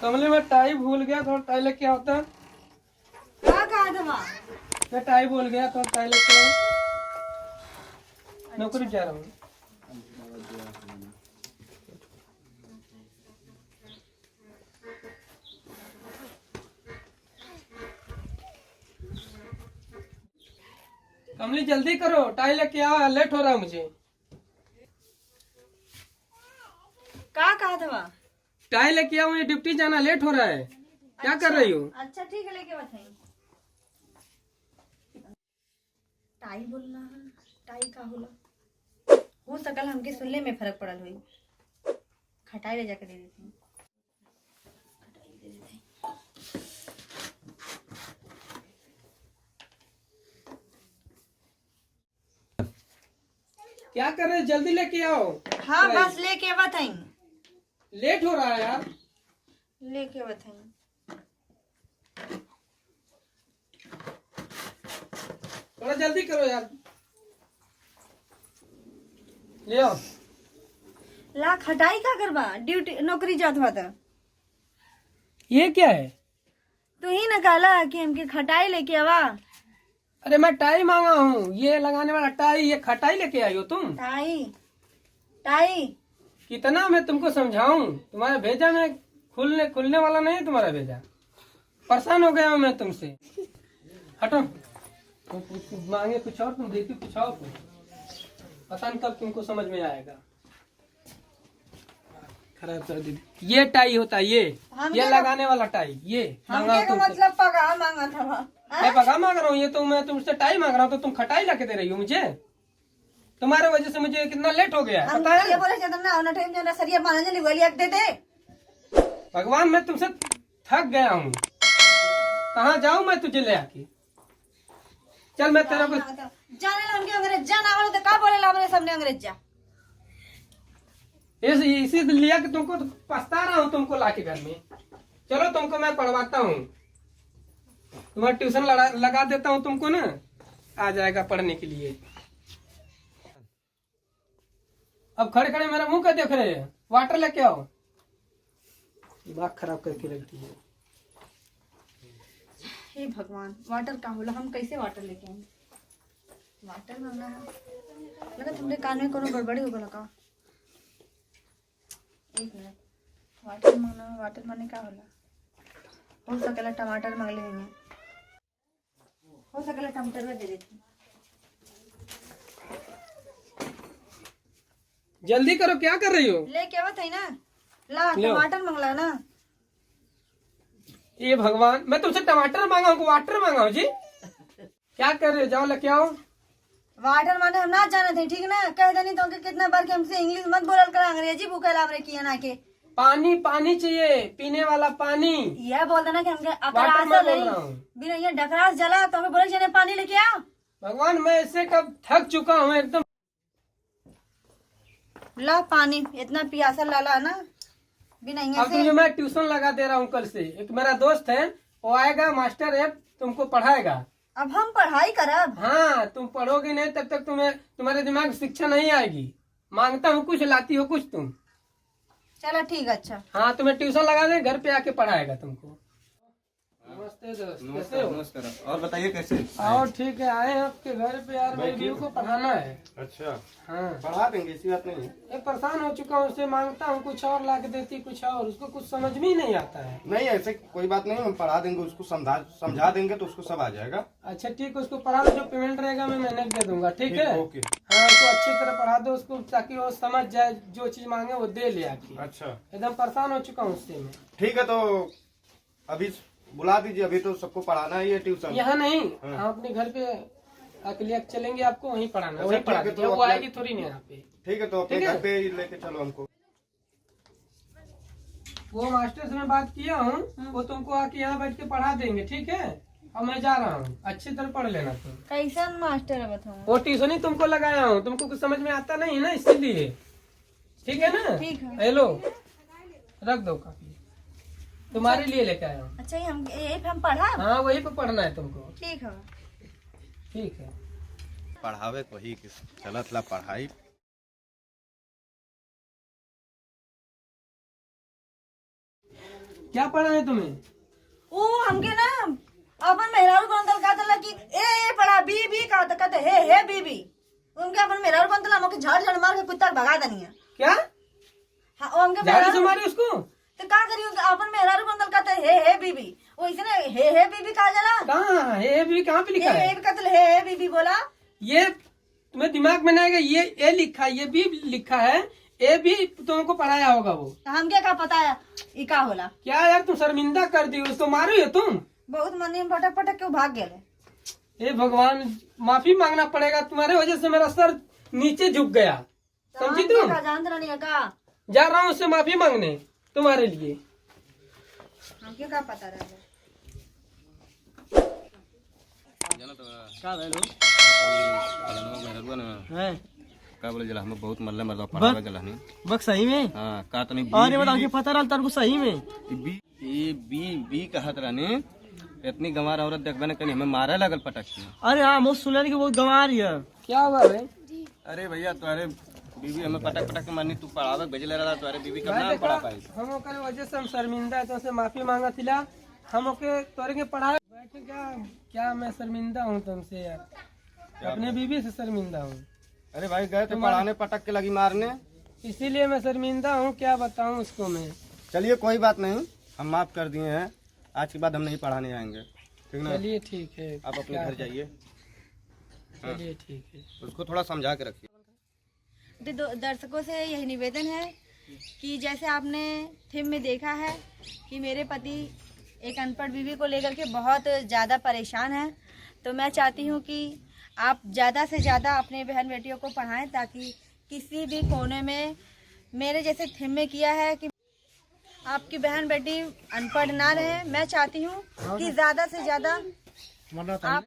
कमले में टाई भूल गया, थोड़ा टाई लेके आता। क्या कहा था वहाँ? मैं टाई भूल गया, थोड़ा टाई लेके आओ। नौकरी जा रहा हूँ। कमली जल्दी करो, टाई लेके आओ, लेट हो रहा है मुझे। क्या कहा था वहाँ? टाई लेके आओ, मुझे ड्यूटी जाना, लेट हो रहा है। क्या कर रही हो? अच्छा ठीक है, लेके बताइए। टाई बोलना है, टाई का होला हो सकल हमके सुनने में फर्क पड़ल हुई। खटाई ले जाके दे देती हूँ। खटाई दे देती हूँ। क्या कर रहे हो? जल्दी लेके आओ। हाँ बस लेके बताइए। लेट हो रहा है यार। लेके बताइए। थोड़ा जल्दी करो यार। ले आओ। ला खटाई का करवा, ड्यूटी नौकरी जात हुआ था। ये क्या है? तू ही न कहला कि हमके खटाई लेके आवा। अरे मैं टाई मांगा हूँ, ये लगाने वाला टाई, ये खटाई लेके आई हो तुम? टाई टाई कितना मैं तुमको समझाऊं? तुम्हारा भेजा में खुलने वाला नहीं है तुम्हारा भेजा। परेशान हो गया हूँ मैं तुमसे। हटो। तुम मांगे कुछ और, तुम देती कुछ और। पता नहीं कब तुमको समझ में आएगा। खराब कर दी। ये टाई होता है, ये लगाने वाला टाई, ये मांगा हमके का तुमसे। मतलब पगा मांगा था वहाँ। मैं पगा मांग रहा हूँ, ये तो मैं तुमसे टाई मांग रहा हूँ, तो तुम खटाई लाके दे रही हो मुझे। तुम्हारे वजह से मुझे कितना लेट हो गया हम पता ये है? बोले चंदन ना टाइम जो ना सरिया माना जली गोली एक दे दे। भगवान मैं तुमसे थक गया हूँ। कहाँ जाऊँ मैं तुझे ले आके? चल मैं तेरा को जाने ला हमके अंग्रेज जाना वाले तो का बोले ला मेरे सामने अंग्रेज जा। इसी लिया कि तुमको तो पछता रहा हूँ तुमको लाके घर में। चलो तुमको मैं पढ़वाता हूँ, तुम्हारा ट्यूशन लगा देता हूँ तुमको ना, आ जाएगा पढ़ने के लिए। अब खड़े खड़े मेरा मुंह क्या देख रहे हैं? वाटर लेके आओ। दिमाग खराब करके रखती है। हे भगवान, वाटर का होला, हम कैसे वाटर लेके आएंगे? वाटर मांगना है, लगा तुमने कान में कोनो गड़बड़ी हो गया का? एक मिनट, वाटर मांगना है, वाटर माने का होला? हो सकेला टमाटर मांग लेंगे, हो सकेला टमाटर में दे देती। जल्दी करो, क्या कर रही हो? लेके आवत है ना, ला टमाटर मांगला ना। ये भगवान, मैं तुमसे टमाटर मांगा हूँ, वाटर मांगा हूँ जी। क्या कर रहे हो? जाओ लेके आओ। वाटर माने हम ना जाने थे, ठीक ना? कह देनी तो कितना बार कि हमसे इंग्लिश मत बोलल कर, अंग्रेजी भूखे लाभ रे किया ना के। पानी पानी चाहिए, पीने वाला पानी। यह बोल देना कि हमके वाटर मैं बोल रहा हूँ। बिना ये डकरास जला तो हमें बोले जाने पानी लेके आओ। भगवान मैं इससे कब थक चुका हूँ एकदम। ला पानी, इतना प्यासा लाला ना बिना अब तुझे मैं ट्यूशन लगा दे रहा हूँ कल से। एक मेरा दोस्त है, वो आएगा, मास्टर है, तुमको पढ़ाएगा। अब हम पढ़ाई करब। हाँ, तुम पढ़ोगी नहीं तब तक तुम्हारे दिमाग में शिक्षा नहीं आएगी। मांगता हूँ कुछ, लाती हो कुछ तुम। चलो ठीक, अच्छा। हाँ, तुम्हें ट्यूशन लगा दे, घर पे आके पढ़ाएगा तुमको। नमस्ते दोस्त, कैसे हो? नमस्कार। और बताइए कैसे? और ठीक है, आए हैं आपके घर पे यार, मेरी बीवी को पढ़ाना है। अच्छा, हाँ, पढ़ा देंगे, ऐसी बात नहीं है। मैं परेशान हो चुका हूँ, उससे मांगता हूँ कुछ और ला के देती कुछ और, उसको कुछ समझ में ही नहीं आता है। नहीं ऐसे कोई बात नहीं, हम पढ़ा देंगे, उसको समझा देंगे तो उसको सब आ जाएगा। अच्छा ठीक है, उसको पढ़ा दो, जो पेमेंट रहेगा मैं मैनेज दे दूंगा, ठीक है? ओके। हाँ, उसको अच्छी तरह पढ़ा दो उसको, ताकि वो समझ जाए, जो चीज मांगे वो दे ले आके। अच्छा एकदम परेशान हो चुका हूँ उससे मैं। ठीक है, तो अभी बुला दीजिए, अभी तो सबको पढ़ाना है ये ट्यूशन। यहाँ नहीं, हाँ। हम अपने घर पे अकेले चलेंगे, आपको वहीं पढ़ाना, अच्छा, वहीं पढ़ा ठीक है, दीजिए, तो वो अपना- आएगी थोड़ी नहीं यहाँ पे। ठीक है, तो अपने ठीक है? घर पे ही लेके चलो हमको। वो मास्टर से मैं बात किया हूँ, वो तुमको आके यहाँ बैठ के पढ़ा देंगे, ठीक है? और मैं जा रहा हूँ, अच्छी तरह पढ़ लेना तुम। कैसन मास्टर है बताओ? वो ट्यूशन ही तुमको लगाया हूँ, तुमको कुछ समझ में आता नहीं है ना, इसीलिए। ठीक है ना? ठीक है। हेलो, रख दो काफी, तुम्हारे लिए लेके आया हूँ। अच्छा, ये हम पढ़ा। हाँ, वही पे पढ़ना है तुमको। ठीक है। ठीक है। पढ़ावे को ही चलत ला पढ़ाई। क्या पढ़ा है तुम्हें? ओ हमके ना अपन मेहरारू बंदल का तला कि ए पढ़ा बी का त कहते हे बी उनके अपन मेहरारू बंदल हमके झाड़ मार के कुत्ता भगा दनी है। क्या हां ओ हमके झाड़ू से मारी उसको? तो का करियो अपन मेहरारू बंदल कहते हे बीबी वैसे ना हे बीबी कहा जाला। कहाँ हे बीबी कहाँ पे लिखा है? हे कहते हे बीबी बोला। ये तुम्हें दिमाग में नहीं आएगा, ये ए लिखा है, ये बी लिखा है, ए भी तुमको पढ़ाया होगा वो। हम क्या पता है ई का होला? क्या यार तुम शर्मिंदा कर दी उसको, मारो हो तुम। बहुत मन में पटक क्यों भाग गए? हे भगवान, माफी मांगना पड़ेगा, तुम्हारे वजह से मेरा सर नीचे झुक गया, समझी तुम? जानते नहीं का जा रहा हूँ उससे माफी मांगने तुम्हारे लिए। हमके का पता रहा क्या बोले जला हमें बहुत मल्ला मर्दा पढ़ावे गला नहीं बक सही में। हां का तनी अरे बताओ कि पता रहल तरको सही में बी कहत रहनी इतनी गंवार औरत देखबे न कहीं हमें मारे लगल पटक के। अरे हाँ मुझ सुनने की बहुत गंवार है। क्या हुआ भाई? अरे भैया तुम्हारे बीवी हमें पटक पटक के मारनी, तू पढ़ावे भेजले रहा तुम्हारे बीवी कब ना पढ़ा पाई। हम ओकर वजह से हम शर्मिंदा है, तो से माफी मांगा थिला। हम ओके तोरे के पढ़ा बैठे क्या मैं शर्मिंदा हूँ तुमसे यार, अपने बीवी से शर्मिंदा हूँ। अरे भाई गए थे पढ़ाने पटक के लगी मारने, इसीलिए मैं शर्मिंदा हूँ, क्या बताऊँ उसको मैं। चलिए कोई बात नहीं, हम माफ कर दिए हैं, आज के बाद हम नहीं पढ़ाने आएंगे, ठीक ना? चलिए ठीक है, आप अपने घर जाइए, चलिए ठीक है। उसको थोड़ा समझा के रखिए। दर्शकों से यही निवेदन है कि जैसे आपने थीम में देखा है कि मेरे पति एक अनपढ़ बीवी को लेकर के बहुत ज़्यादा परेशान हैं, तो मैं चाहती हूँ कि आप ज़्यादा से ज़्यादा अपने बहन बेटियों को पढ़ाएं, ताकि किसी भी कोने में मेरे जैसे थीम में किया है कि आपकी बहन बेटी अनपढ़ ना रहे। मैं चाहती हूँ कि ज़्यादा से ज़्यादा आप